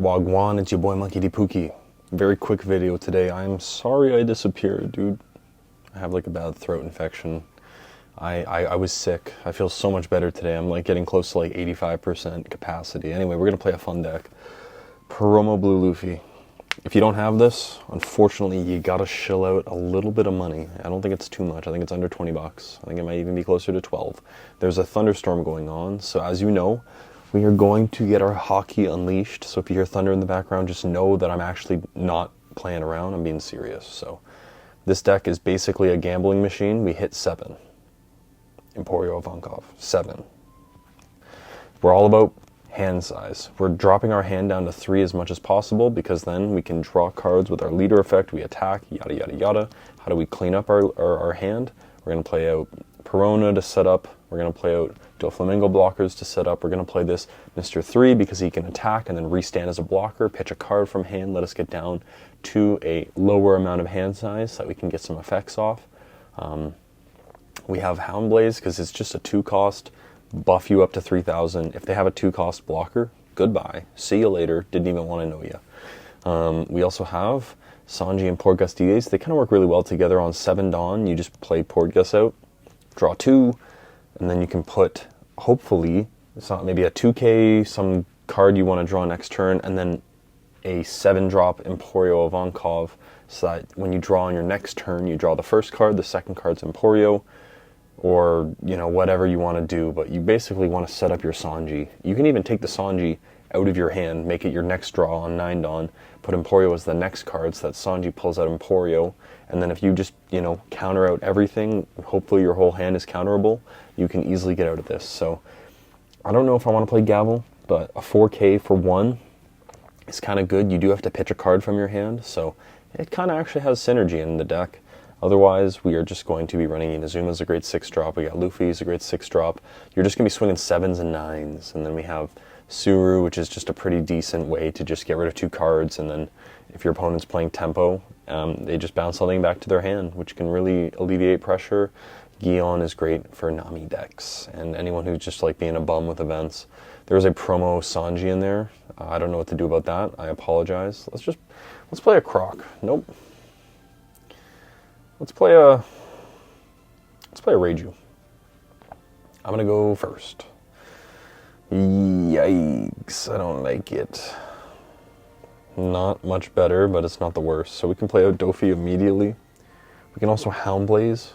Wagwan, it's your boy Monkey D. Pookie. Very quick video today. I'm sorry I disappeared, dude. I have like a bad throat infection. I was sick. I feel so much better today. I'm like getting close to like 85% capacity. Anyway, we're gonna play a fun deck. Promo Blueffy. If you don't have this, unfortunately, you gotta shill out a little bit of money. I don't think it's too much. I think it's under 20 bucks. I think it might even be closer to 12. There's a thunderstorm going on, so as you know, we are going to get our hockey unleashed. So if you hear thunder in the background, just know that I'm actually not playing around. I'm being serious. So this deck is basically a gambling machine. We hit 7. Emporio Ivankov, 7. We're all about hand size. We're dropping our hand down to 3 as much as possible because then we can draw cards with our leader effect. We attack, yada, yada, yada. How do we clean up our hand? We're going to play out Perona to set up. We're going to play out Doflamingo blockers to set up. We're going to play this Mr. 3 because he can attack and then restand as a blocker, pitch a card from hand, let us get down to a lower amount of hand size so that we can get some effects off. We have Houndblaze because it's just a 2-cost, buff you up to 3,000. If they have a 2-cost blocker, goodbye. See you later. Didn't even want to know you. We also have Sanji and Portgas. They kind of work really well together on 7 Dawn. You just play Portgas out, draw 2, and then you can put, hopefully, maybe a 2K, some card you want to draw next turn, and then a 7-drop Emporio Ivankov, so that when you draw on your next turn, you draw the first card, the second card's Emporio, or, you know, whatever you want to do, but you basically want to set up your Sanji. You can even take the Sanji out of your hand, make it your next draw on 9 Dawn, put Emporio as the next card so that Sanji pulls out Emporio, and then if you just, you know, counter out everything, hopefully your whole hand is counterable, you can easily get out of this. So, I don't know if I want to play Gavel, but a 4K for 1 is kind of good. You do have to pitch a card from your hand, so it kind of actually has synergy in the deck. Otherwise, we are just going to be running Inazumas, a great 6-drop. We got Luffy's a great 6-drop. You're just going to be swinging 7s and 9s. And then we have Suru, which is just a pretty decent way to just get rid of 2 cards. And then if your opponent's playing tempo, they just bounce something back to their hand, which can really alleviate pressure. Gion is great for Nami decks. And anyone who's just like being a bum with events. There's a promo Sanji in there. I don't know what to do about that. I apologize. Let's play a Croc. Nope. Let's play a Reiju. I'm gonna go first. Yikes, I don't like it. Not much better, but it's not the worst. So we can play out Dofi immediately. We can also Houndblaze.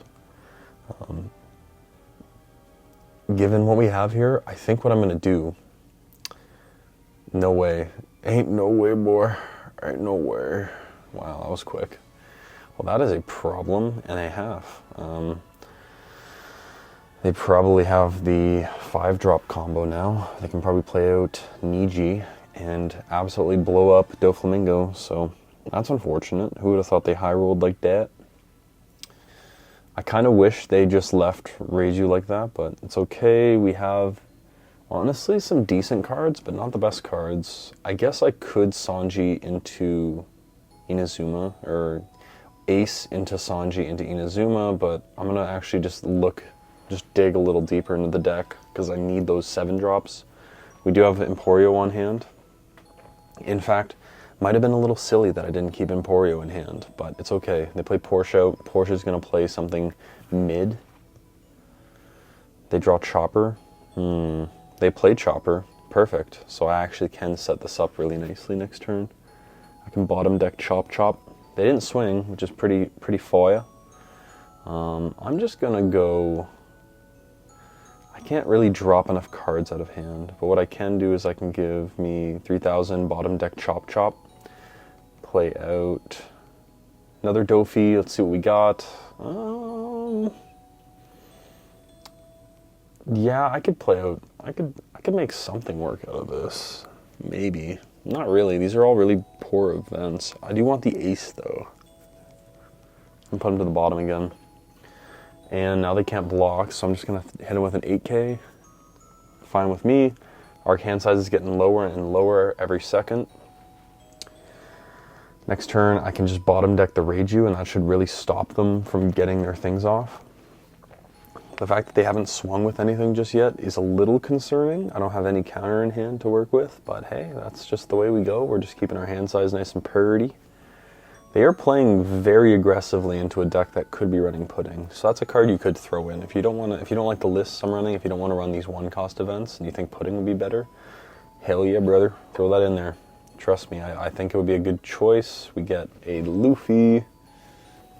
Given what we have here, I think what I'm gonna do. No way. Ain't no way, boy. Ain't no way. Wow, that was quick. Well, that is a problem and a half. They probably have the 5-drop combo now. They can probably play out Niji and absolutely blow up Doflamingo, so that's unfortunate. Who would have thought they high-rolled like that? I kind of wish they just left Reiju like that, but it's okay. We have, honestly, some decent cards, but not the best cards. I guess I could Sanji into Inazuma, or Ace into Sanji into Inazuma, but I'm going to actually just dig a little deeper into the deck because I need those 7-drops. We do have Emporio on hand. In fact, might have been a little silly that I didn't keep Emporio in hand, but it's okay. They play Porsche out. Porsche's going to play something mid. They draw Chopper. They play Chopper. Perfect. So I actually can set this up really nicely next turn. I can bottom deck Chop Chop. They didn't swing, which is pretty foya. I'm just gonna go. I can't really drop enough cards out of hand, but what I can do is I can give me 3,000 bottom deck Chop Chop. Play out another Dofi. Let's see what we got. Yeah, I could play out. I could make something work out of this. Maybe. Not really. These are all really poor events. I do want the Ace, though. And put him to the bottom again. And now they can't block, so I'm just going to hit him with an 8K. Fine with me. Our hand size is getting lower and lower every second. Next turn, I can just bottom deck the Reiju, and that should really stop them from getting their things off. The fact that they haven't swung with anything just yet is a little concerning. I don't have any counter in hand to work with, but hey, that's just the way we go. We're just keeping our hand size nice and purty. They are playing very aggressively into a deck that could be running Pudding, so that's a card you could throw in if you don't want to. If you don't like the lists I'm running, if you don't want to run these one-cost events, and you think Pudding would be better, hell yeah, brother, throw that in there. Trust me, I think it would be a good choice. We get a Blueffy.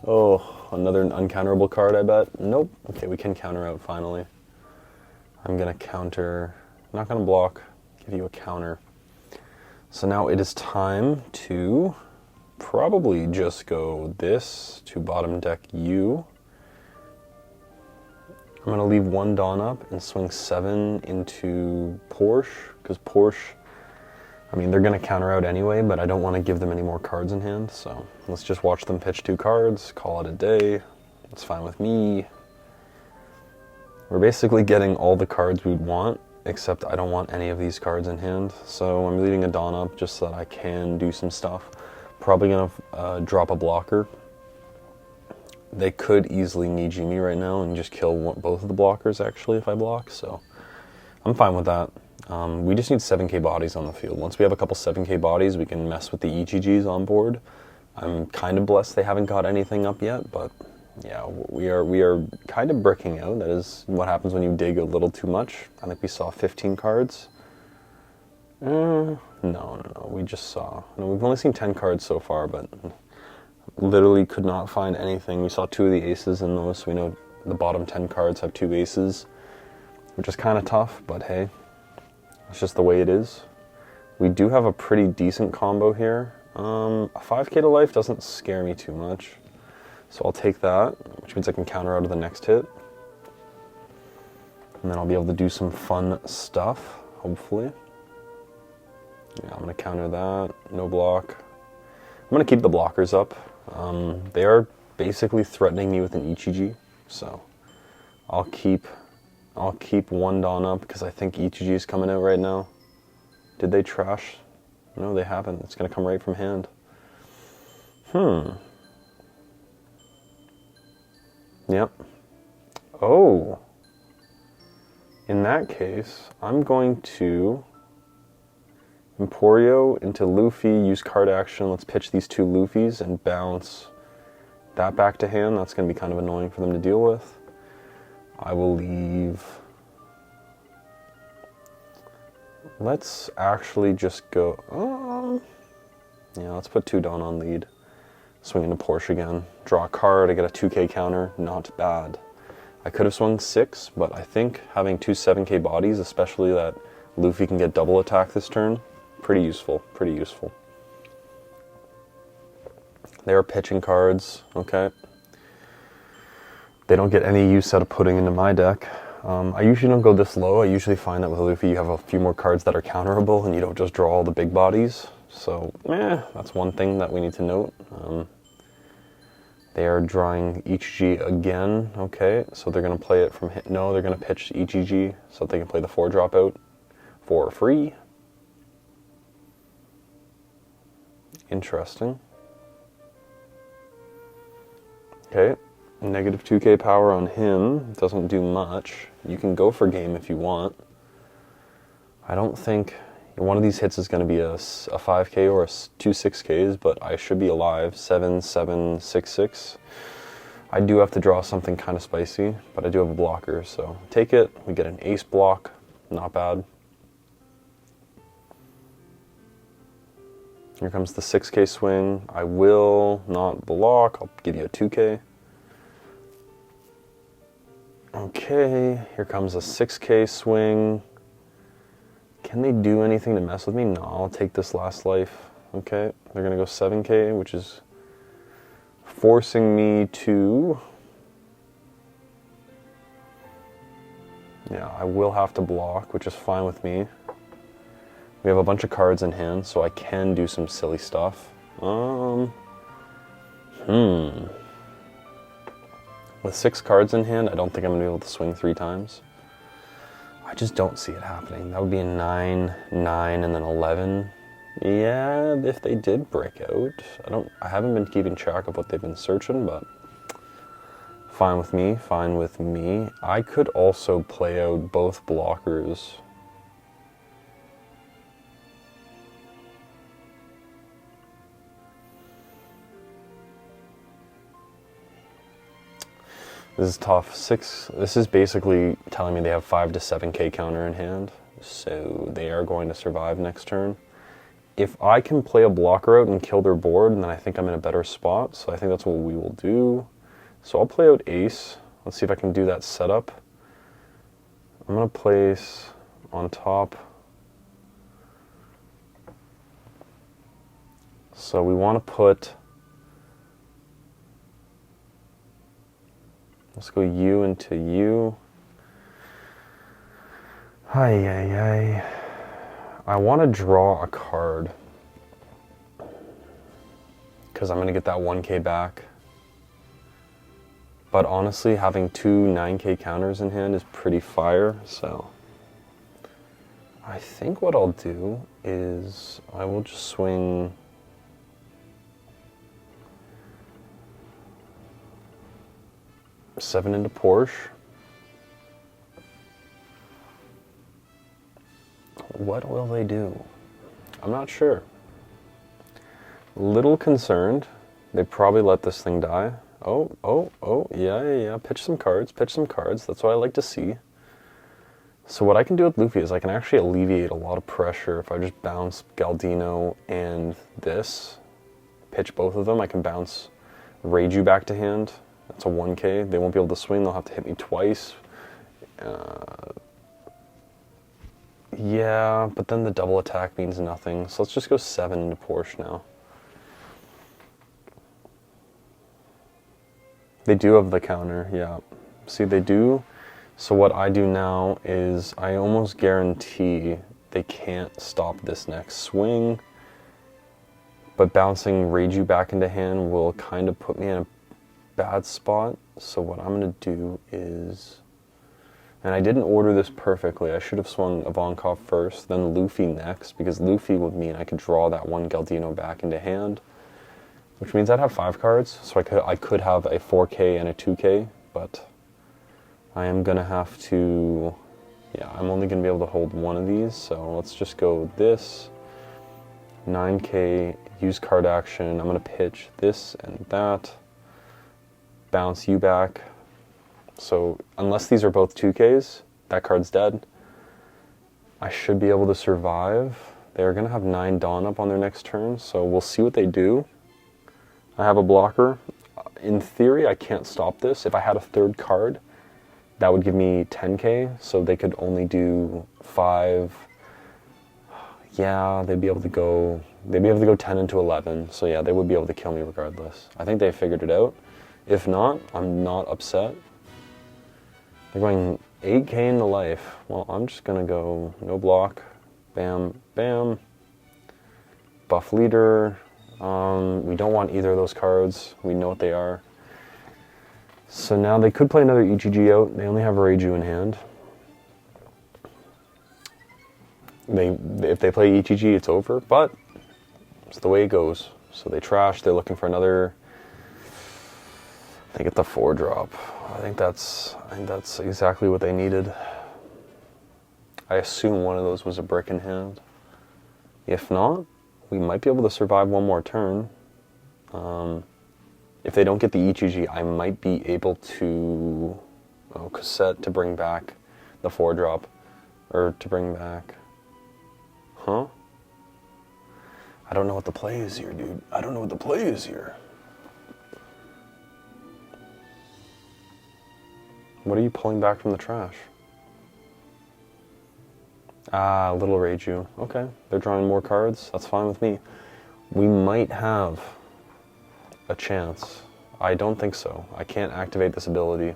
Oh. Another uncounterable card, I bet. Nope. Okay, we can counter out finally. I'm going to counter. I'm not going to block. Give you a counter. So now it is time to probably just go this to bottom deck you. I'm going to leave one Dawn up and swing 7 into Porsche, because Porsche, I mean, they're going to counter out anyway, but I don't want to give them any more cards in hand, so let's just watch them pitch 2 cards, call it a day. It's fine with me. We're basically getting all the cards we'd want, except I don't want any of these cards in hand, so I'm leaving a Dawn up just so that I can do some stuff. Probably going to drop a blocker. They could easily Niji me right now and just kill both of the blockers, actually, if I block, so I'm fine with that. We just need 7k bodies on the field. Once we have a couple 7k bodies, we can mess with the EGGs on board. I'm kind of blessed they haven't got anything up yet, but yeah, we are kind of bricking out. That is what happens when you dig a little too much. I think we saw 15 cards. No, we just saw... No, we've only seen 10 cards so far, but literally could not find anything. We saw 2 of the aces in those, so we know the bottom 10 cards have 2 aces, which is kind of tough, but hey. It's just the way it is. We do have a pretty decent combo here. A 5k to life doesn't scare me too much. So I'll take that, which means I can counter out of the next hit. And then I'll be able to do some fun stuff, hopefully. Yeah, I'm going to counter that. No block. I'm going to keep the blockers up. They are basically threatening me with an Ichiji. So I'll keep one Dawn up because I think Ichiji is coming out right now. Did they trash? No, they haven't. It's going to come right from hand. Yep. Oh. In that case, I'm going to Emporio into Luffy, use card action. Let's pitch these 2 Luffys and bounce that back to hand. That's going to be kind of annoying for them to deal with. I will leave... Let's actually just go... yeah, let's put 2 Dawn on lead. Swing into Porsche again. Draw a card, I get a 2k counter. Not bad. I could have swung 6, but I think having 2 7k bodies, especially that Luffy can get double attack this turn, pretty useful, pretty useful. They are pitching cards, okay. They don't get any use out of putting into my deck. I usually don't go this low. I usually find that with Luffy you have a few more cards that are counterable and you don't just draw all the big bodies. So, that's one thing that we need to note. They are drawing Ichiji again. Okay, so they're going to play it from... No, they're going to pitch Ichiji so that they can play the 4 dropout for free. Interesting. Okay. Negative 2k power on him. Doesn't do much. You can go for game if you want. I don't think... One of these hits is going to be a 5k or 2 6ks, but I should be alive. 7, 7, 6, 6. I do have to draw something kind of spicy, but I do have a blocker, so take it. We get an ace block. Not bad. Here comes the 6k swing. I will not block. I'll give you a 2k. Okay, here comes a 6k swing. Can they do anything to mess with me? No, I'll take this last life. Okay, they're going to go 7k, which is forcing me to... Yeah, I will have to block, which is fine with me. We have a bunch of cards in hand, so I can do some silly stuff. With 6 cards in hand, I don't think I'm going to be able to swing 3 times. I just don't see it happening. That would be a 9, 9, and then 11. Yeah, if they did break out. I haven't been keeping track of what they've been searching, but Fine with me, fine with me. I could also play out both blockers. This is tough. This is basically telling me they have 5 to 7k counter in hand, so they are going to survive next turn. If I can play a blocker out and kill their board, then I think I'm in a better spot, so I think that's what we will do. So I'll play out ace. Let's see if I can do that setup. I'm going to place on top. So we want to put, let's go U into U. I want to draw a card because I'm going to get that 1k back. But honestly, having 2 9k counters in hand is pretty fire, so I think what I'll do is I will just swing seven into Porsche. What will they do? I'm not sure. Little concerned. They probably let this thing die. Oh, yeah. Pitch some cards. That's what I like to see. So what I can do with Blueffy is I can actually alleviate a lot of pressure if I just bounce Galdino and this. Pitch both of them. I can bounce Reiju back to hand. That's a 1k. They won't be able to swing. They'll have to hit me twice. Yeah, but then the double attack means nothing. So let's just go 7 into Porsche now. They do have the counter, yeah. See, they do. So what I do now is I almost guarantee they can't stop this next swing. But bouncing Reiju back into hand will kind of put me in a bad spot. So what I'm going to do is, and I didn't order this perfectly. I should have swung Ivankov first, then Luffy next, because Luffy would mean I could draw that one Galdino back into hand, which means I'd have 5 cards. So I could have a 4k and a 2k, but I am going to have to, yeah, I'm only going to be able to hold one of these. So let's just go this, 9k, use card action. I'm going to pitch this and that, bounce you back. So unless these are both 2Ks, that card's dead. I should be able to survive. They're going to have 9 Dawn up on their next turn, so we'll see what they do. I have a blocker. In theory, I can't stop this. If I had a 3rd card, that would give me 10k, so they could only do 5. Yeah, they'd be able to go 10 into 11. So yeah, they would be able to kill me regardless. I think they figured it out. If not, I'm not upset. They're going 8k into life. Well, I'm just going to go no block. Bam, bam. Buff leader. We don't want either of those cards. We know what they are. So now they could play another EGG out. They only have Reiju in hand. If they play EGG, it's over, but it's the way it goes. So they trash. They're looking for another. They get the 4-drop. I think that's exactly what they needed. I assume one of those was a brick in hand. If not, we might be able to survive one more turn. If they don't get the EGG, I might be able to cassette to bring back the 4-drop, or to bring back. Huh? I don't know what the play is here, dude. I don't know what the play is here. What are you pulling back from the trash? Ah, little Reiju. Okay, they're drawing more cards. That's fine with me. We might have a chance. I don't think so. I can't activate this ability.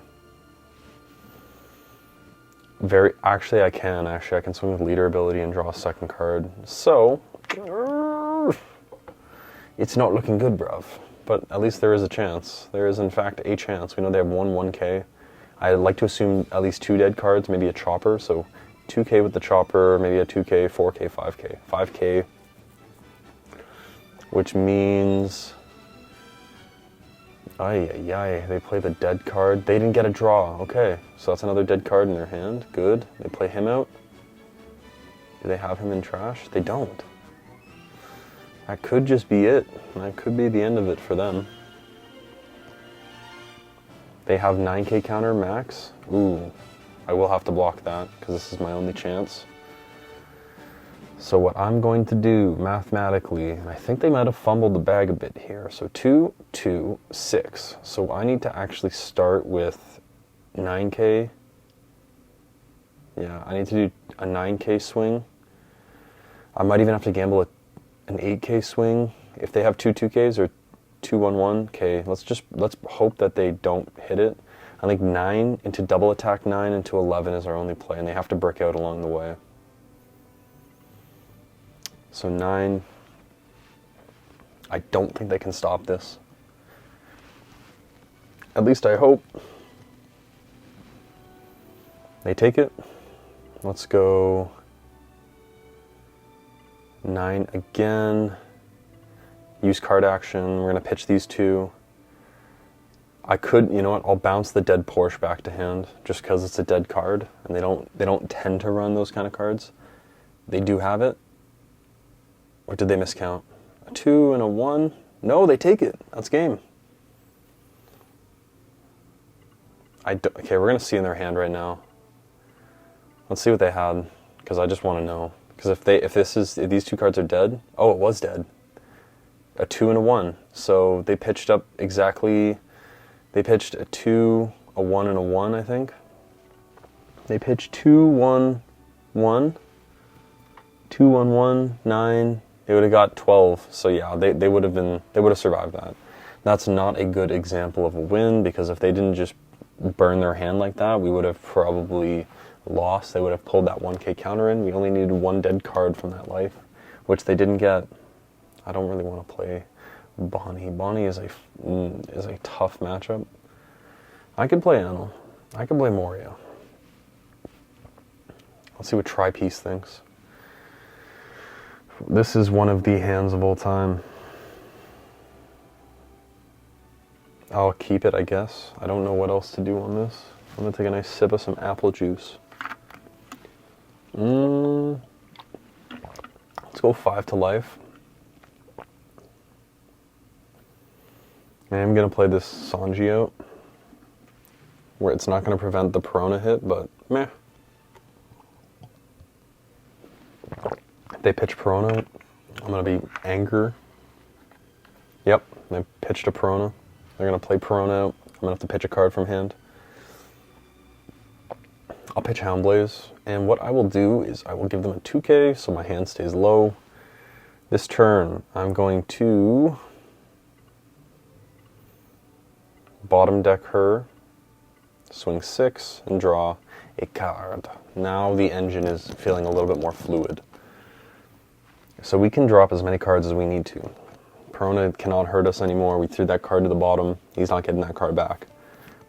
Actually, I can. Actually, I can swing with leader ability and draw a 2nd card. So, it's not looking good, bruv. But at least there is a chance. There is, in fact, a chance. We know they have 1k. I'd like to assume at least 2 dead cards, maybe a chopper. So 2k with the chopper, maybe a 2k, 4k, 5k. 5k, which means Ay, ay, ay, they play the dead card. They didn't get a draw. Okay, so that's another dead card in their hand. Good. They play him out. Do they have him in trash? They don't. That could just be it. That could be the end of it for them. They have 9k counter max. Ooh, I will have to block that because this is my only chance. So what I'm going to do mathematically, and I think they might have fumbled the bag a bit here. So 2, 2, 6. So I need to actually start with 9k. Yeah, I need to do a 9k swing. I might even have to gamble an 8k swing if they have two 2ks or 2-1-1. Let's hope that they don't hit it. I think 9 into double attack 9 into 11 is our only play, and they have to brick out along the way. So 9, I don't think they can stop this. At least I hope. They take it. Let's go 9 again. Use card action. We're going to pitch these two. I could, you know what, I'll bounce the dead Porsche back to hand just because it's a dead card, and they don't tend to run those kind of cards. They do have it. Or did they miscount? A 2 and a 1? No, they take it. That's game. Okay, we're going to see in their hand right now. Let's see what they had, because I just want to know. Because if these two cards are dead, oh, it was dead. A 2 and a 1. So they pitched up exactly, they pitched a 2, a 1, and a 1, I think. They pitched 2, 1, 1, 2, 1, 1, 9. They would have got 12. So yeah, they would have survived that. That's not a good example of a win, because if they didn't just burn their hand like that, we would have probably lost. They would have pulled that 1k counter in. We only needed one dead card from that life, which they didn't get. I don't really want to play Bonnie. Bonnie is a tough matchup. I could play Anil. I could play Moria. Let's see what Tri-Piece thinks. This is one of the hands of all time. I'll keep it, I guess. I don't know what else to do on this. I'm going to take a nice sip of some apple juice. Let's go 5 to life. I am going to play this Sanji out, where it's not going to prevent the Perona hit, but meh. If they pitch Perona, I'm going to be angry. Yep, they pitched a Perona. They're going to play Perona out. I'm going to have to pitch a card from hand. I'll pitch Houndblaze, and what I will do is I will give them a 2k, so my hand stays low. This turn, I'm going to bottom deck her, swing 6, and draw a card. Now the engine is feeling a little bit more fluid. So we can drop as many cards as we need to. Perona cannot hurt us anymore. We threw that card to the bottom. He's not getting that card back,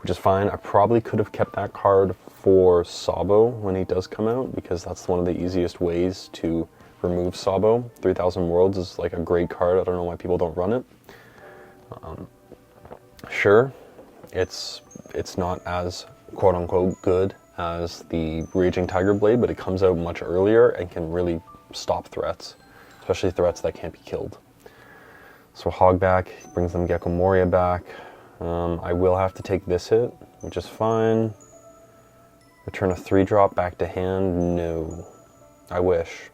which is fine. I probably could have kept that card for Sabo when he does come out, because that's one of the easiest ways to remove Sabo. 3000 Worlds is like a great card. I don't know why people don't run it. Sure, it's not as quote-unquote good as the Raging Tiger Blade, but it comes out much earlier and can really stop threats, especially threats that can't be killed. So Hogback brings them Gecko Moria back. I will have to take this hit, which is fine. Return a 3-drop back to hand. No. I wish.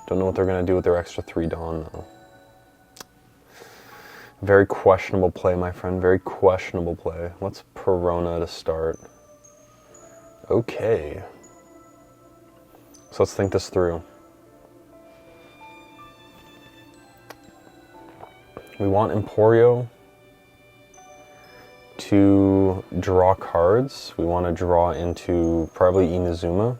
Don't know what they're going to do with their extra 3 Dawn, though. Very questionable play, my friend. Very questionable play. Let's Perona to start. Okay. So let's think this through. We want Emporio to draw cards. We want to draw into probably Inazuma.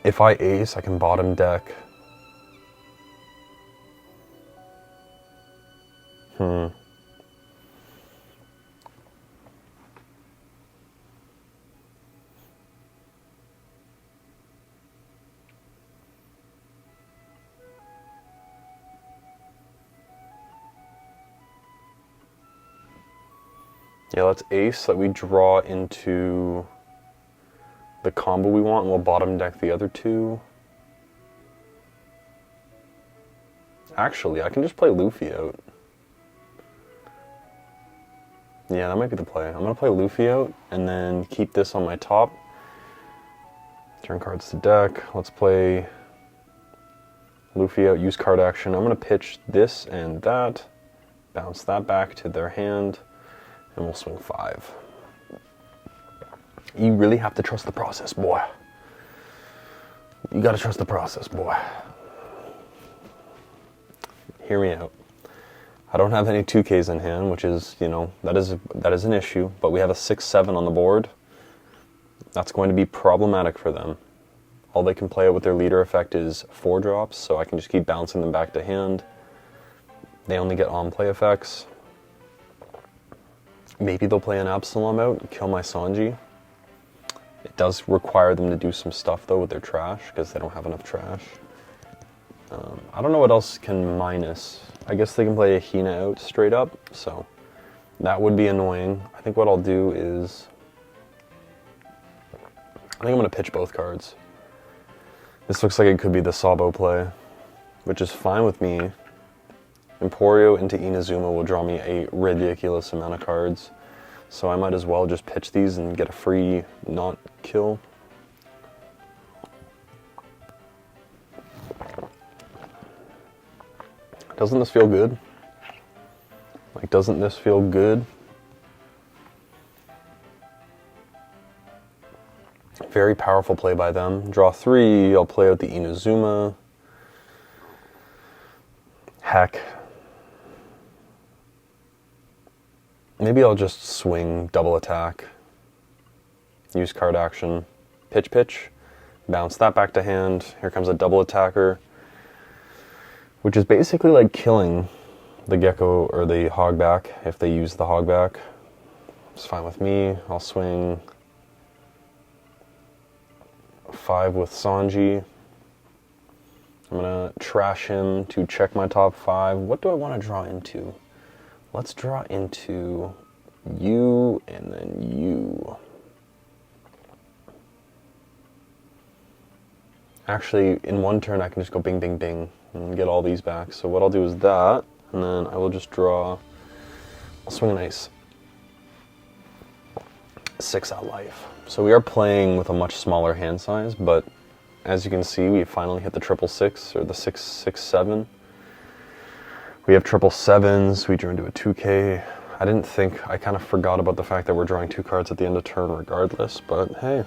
If I ace, I can bottom deck. Yeah, let's ace that we draw into the combo we want, and we'll bottom deck the other two. Actually, I can just play Blueffy out. Yeah, that might be the play. I'm going to play Blueffy out and then keep this on my top. Turn cards to deck. Let's play Blueffy out, use card action. I'm going to pitch this and that, bounce that back to their hand, and we'll swing 5. You really have to trust the process, boy. You got to trust the process, boy. Hear me out. I don't have any 2Ks in hand, which is, you know, that is an issue, but we have a 6-7 on the board. That's going to be problematic for them. All they can play out with their leader effect is 4 drops, so I can just keep bouncing them back to hand. They only get on-play effects. Maybe they'll play an Absalom out and kill my Sanji. It does require them to do some stuff, though, with their trash, because they don't have enough trash. I don't know what else can minus. I guess they can play a Hina out straight up, so that would be annoying. I think what I'll do is, I think I'm going to pitch both cards. This looks like it could be the Sabo play, which is fine with me. Emporio into Inazuma will draw me a ridiculous amount of cards, so I might as well just pitch these and get a free not kill. Doesn't this feel good? Like, doesn't this feel good? Very powerful play by them. Draw 3, I'll play out the Inazuma. Heck. Maybe I'll just swing double attack. Use card action. Pitch. Bounce that back to hand. Here comes a double attacker, which is basically like killing the Gecko or the Hogback if they use the Hogback. It's fine with me. I'll swing 5 with Sanji. I'm gonna trash him to check my top 5. What do I want to draw into? Let's draw into you and then you. Actually, in one turn I can just go bing, bing, bing and get all these back. So what I'll do is that, and then I will just draw, I'll swing an ace. 6 out life. So we are playing with a much smaller hand size, but as you can see, we finally hit the 666, or the 667. We have 777s, we drew into a 2K. I kind of forgot about the fact that we're drawing 2 cards at the end of turn regardless, but hey.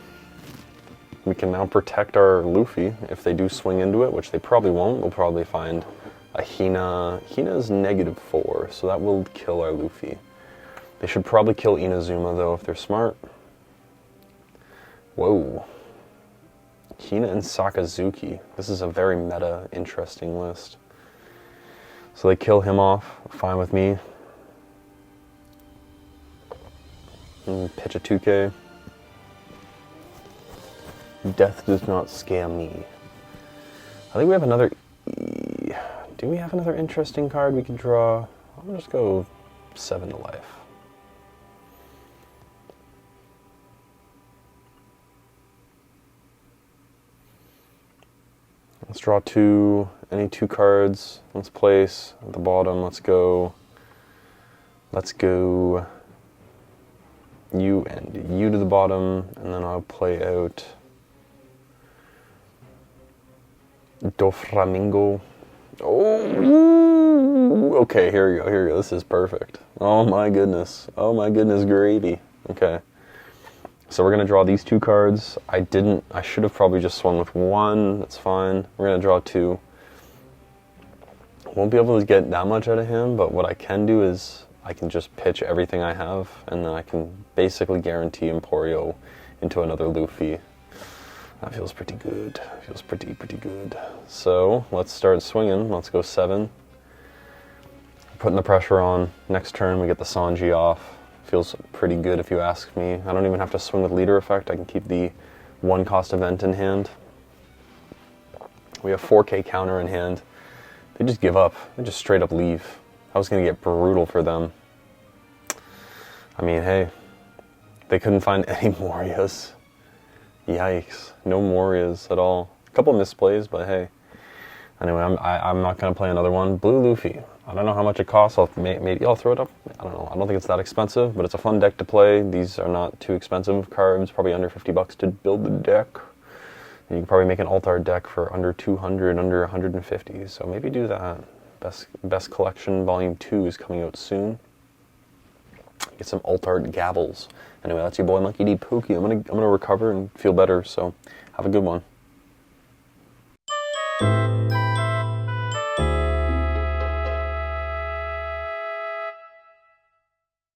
We can now protect our Blueffy if they do swing into it, which they probably won't. We'll probably find a Hina. Hina is -4, so that will kill our Blueffy. They should probably kill Inazuma, though, if they're smart. Whoa. Hina and Sakazuki. This is a very meta, interesting list. So they kill him off. Fine with me. And pitch a 2K. Death does not scare me. I think we have another... Do we have another interesting card we can draw? I'll just go 7 to life. Let's draw 2, any 2 cards. Let's place at the bottom. Let's go you and you to the bottom, and then I'll play out Doflamingo. Oh, okay, here we go. This is perfect. Oh my goodness gravy. Okay. So we're gonna draw these 2 cards. I should have probably just swung with 1, that's fine. We're gonna draw 2. Won't be able to get that much out of him, but what I can do is I can just pitch everything I have, and then I can basically guarantee Emporio into another Blueffy. That feels pretty good. Feels pretty good. So let's start swinging. Let's go 7. Putting the pressure on. Next turn we get the Sanji off. Feels pretty good if you ask me. I don't even have to swing with leader effect. I can keep the 1 cost event in hand. We have 4K counter in hand. They just give up. They just straight up leave. I was gonna get brutal for them. I mean, hey, they couldn't find any Morias. Yikes. No Morias at all. A couple misplays, but hey. Anyway, I'm not going to play another one. Blueffy. I don't know how much it costs. Maybe I'll throw it up. I don't know. I don't think it's that expensive, but it's a fun deck to play. These are not too expensive cards. Probably under $50 to build the deck. And you can probably make an alt art deck for under 200, under 150. So maybe do that. Best Collection Volume 2 is coming out soon. Get some alt art gavels. Anyway, that's your boy Monkey D. Pookie. I'm gonna recover and feel better. So have a good one.